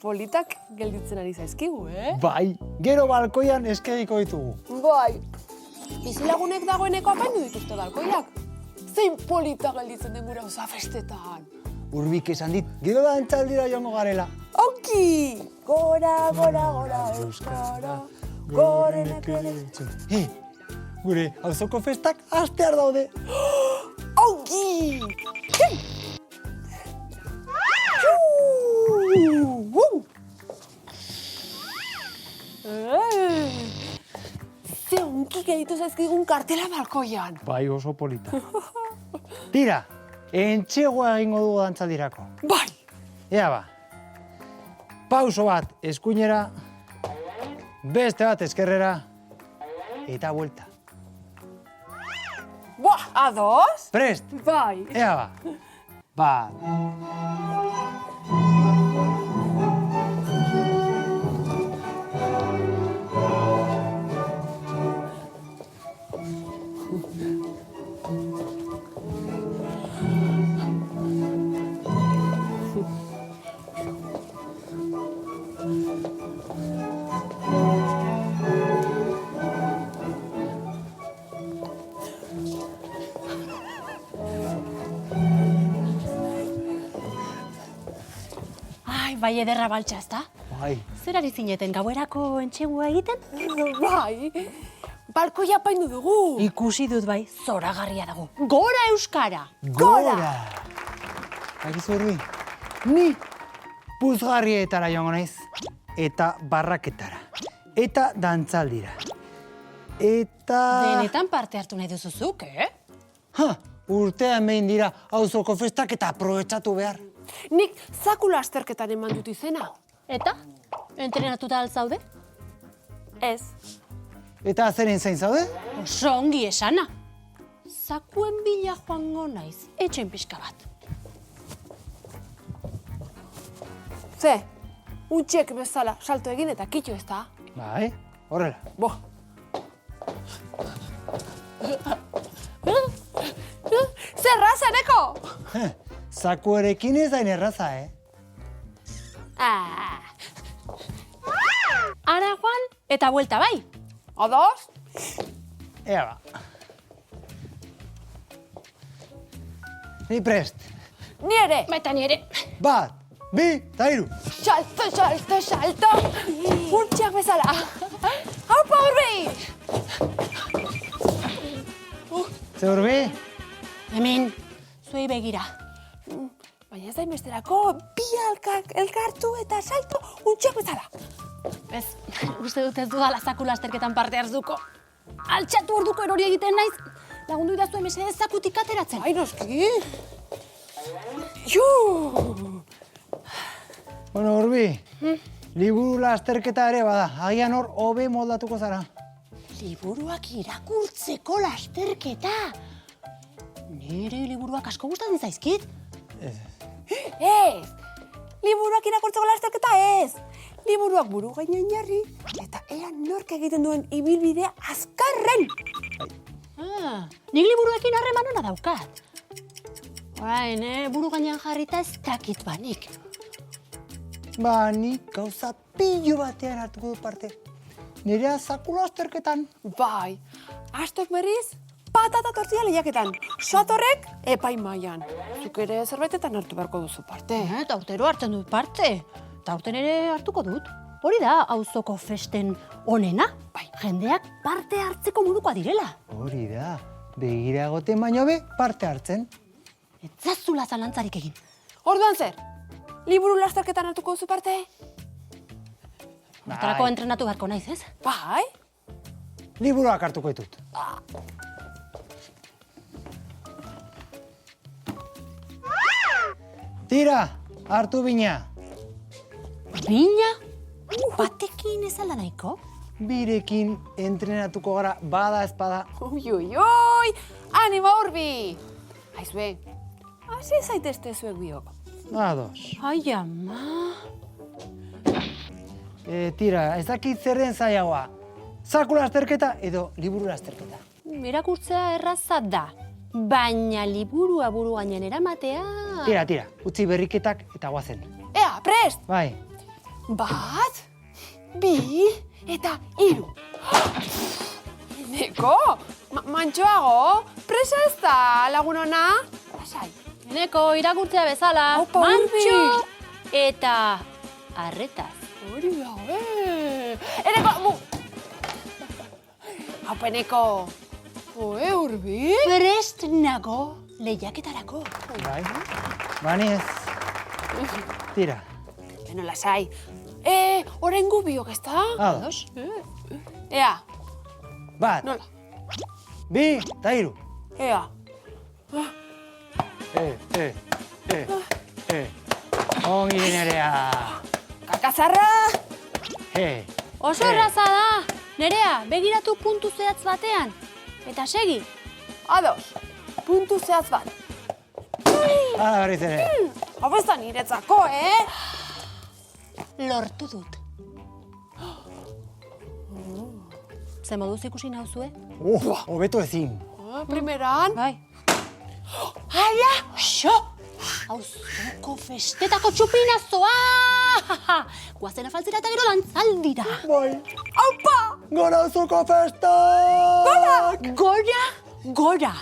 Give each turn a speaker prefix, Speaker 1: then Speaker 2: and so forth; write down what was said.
Speaker 1: politak gelditzen ari zaizkigu,
Speaker 2: Bai, gero balkoian eskegiko ditugu.
Speaker 1: Bai, bizilagunek dagoeneko apaindu dituzte balkoiak. Zein polita gelditzen den gure auza festetan.
Speaker 2: Urbik esan dit, gero dantzaldira joango garela.
Speaker 1: Onki! Gora, gora, gora, euskara, gorenak ere.
Speaker 2: Gure auzoko festak hastear daude.
Speaker 1: Onki! Ze onki gelditu zaizkigun kartela balkoian.
Speaker 2: Bai, oso polita. Tira, entxegoa egingo dugu dantzaldirako.
Speaker 1: Bai!
Speaker 2: Ea ba, pauso bat eskuinera, beste bat eskerrera, eta buelta.
Speaker 1: Buah, ados?
Speaker 2: Prest,
Speaker 1: Bai.
Speaker 2: ea ba. Bat.
Speaker 3: Bai ederra baltsa, ezta?
Speaker 2: Bai.
Speaker 3: Zer ari zineten, gauerako entxegua egiten?
Speaker 1: Bai, balkoia apaindu dugu.
Speaker 3: Ikusi dut bai, zoragarria dago. Gora euskara!
Speaker 2: Gora! Bakizu Urbi, ni puzgarrietara joango naiz, eta barraketara, eta dantzaldira. Eta...
Speaker 3: Denetan parte hartu nahi duzuzuk,
Speaker 2: Urtean behin dira auzoko festak eta aprobetxatu behar.
Speaker 1: Nik zakula azterketan eman dut izena.
Speaker 3: Eta? Entrenatuta altzaude?
Speaker 1: Ez.
Speaker 2: Eta zeren zain zaude?
Speaker 3: Oso ongi esana. Zakuen bila joango naiz, etxen pixka bat.
Speaker 1: Ze, untxek bezala salto egin eta kitxo ez da?
Speaker 2: Bai, horrela.
Speaker 1: Bo. Zer raza, neko?
Speaker 2: Zakuerekin ez dain erraza,
Speaker 3: Ara joan eta buelta bai.
Speaker 1: Ados?
Speaker 2: Ea ba. Ni prest.
Speaker 1: Ni ere.
Speaker 3: Baita ni ere.
Speaker 2: Bat, bi, eta hiru.
Speaker 1: Salto, salto, salto. Untxak bezala. Haupa, Urbi!
Speaker 2: Ze Urbi?
Speaker 3: Hemen, zuei begira.
Speaker 1: Baina ez da inbesterako, bi elkartu eta salto untxak bezala.
Speaker 3: Ez, uste dut ez dudala zakula azterketan parte hartuko. Altxatu orduko erori egiten naiz, lagundu idaztu mesedez zakutik ateratzen.
Speaker 1: Ai, noski. Ju!
Speaker 2: Bueno, Urbi, liburu lasterketa ere bada, agian hor hobe moldatuko zara.
Speaker 3: Liburuak irakurtzeko lasterketa. Nire liburuak asko gustatzen zaizkit.
Speaker 1: Ez! Liburuak irakurtzeko lasterketa ez! Liburuak buru gainean jarri eta ea nork egiten duen ibilbidea azkarren!
Speaker 3: Nik liburuekin harreman ona daukat. Orain, buru gainean jarrita ez dakit banik.
Speaker 2: Ba, nik gauza pillo batean hartuko dut parte. Nirea zakula azterketan.
Speaker 1: Bai, astok berriz, patata tortilla lehiaketan. Satorrek epaimaian. Zuk ere zerbaitetan hartu beharko duzu parte.
Speaker 3: Eta urtero hartzen dut parte. Eta urten ere hartuko dut. Hori da, auzoko festen onena. Bai, jendeak parte hartzeko modukoa direla.
Speaker 2: Hori da, begira egoten baino be parte hartzen.
Speaker 3: Ez zazula zalantzarik egin.
Speaker 1: Orduan zer? Liburu lasterketan hartuko duzu parte?
Speaker 3: Hortarako entrenatu beharko naiz, ez?
Speaker 1: Bai?
Speaker 2: Liburuak hartuko ditut. Tira, hartu bina.
Speaker 3: Bina? Batekin ez alda nahiko?
Speaker 2: Birekin entrenatuko gara bada ezpada.
Speaker 1: Ui, anima Urbi! Aizue, hasi zaitezte zuek biok.
Speaker 2: Ados.
Speaker 3: Ai, ama.
Speaker 2: Tira, ez dakit zer den zailagoa. Zakula azterketa edo liburu azterketa.
Speaker 3: Irakurtzea erraza da. Baina liburua buru gainean eramatea...
Speaker 2: Tira, utzi berriketak eta guazen.
Speaker 1: Ea, prest!
Speaker 2: Bai.
Speaker 1: 1, 2 eta 3. Eneko, mantxoago, presa ez da, lagunona? Lasai.
Speaker 3: Eneko irakurtzea bezala,
Speaker 1: Aupa,
Speaker 3: mantxo
Speaker 1: Urbi.
Speaker 3: eta arretaz.
Speaker 1: Hori da, Eneko, Aupa, Eneko. Urbi?
Speaker 3: Prest nago lehiaketarako.
Speaker 2: Bai, bani ez. Tira,
Speaker 1: Beno, lasai. Orain gu biok, ez da?
Speaker 2: ados.
Speaker 1: Ea,
Speaker 2: Bat,
Speaker 1: nola?
Speaker 2: 2 eta 3.
Speaker 1: Ea.
Speaker 2: Ongi Nerea.
Speaker 1: Kakazarra!
Speaker 3: Oso erraza da. Nerea, begiratu puntu zehatz batean. Eta segi.
Speaker 1: Ados, puntu zehaz bat.
Speaker 2: Hala berriz ere.
Speaker 1: Hau ez da niretzako,
Speaker 3: Lortu dut. Ze moduz ikusi nauzue?
Speaker 2: Hobeto ezin.
Speaker 1: Primeran.
Speaker 3: Bai.
Speaker 1: Aia!
Speaker 3: Xo! Auzoko festetako txupinazoa! Guazen afaltzera eta gero dantzaldira.
Speaker 2: Bai,
Speaker 1: Aupa!
Speaker 2: gora auzoko festa!
Speaker 3: Gora!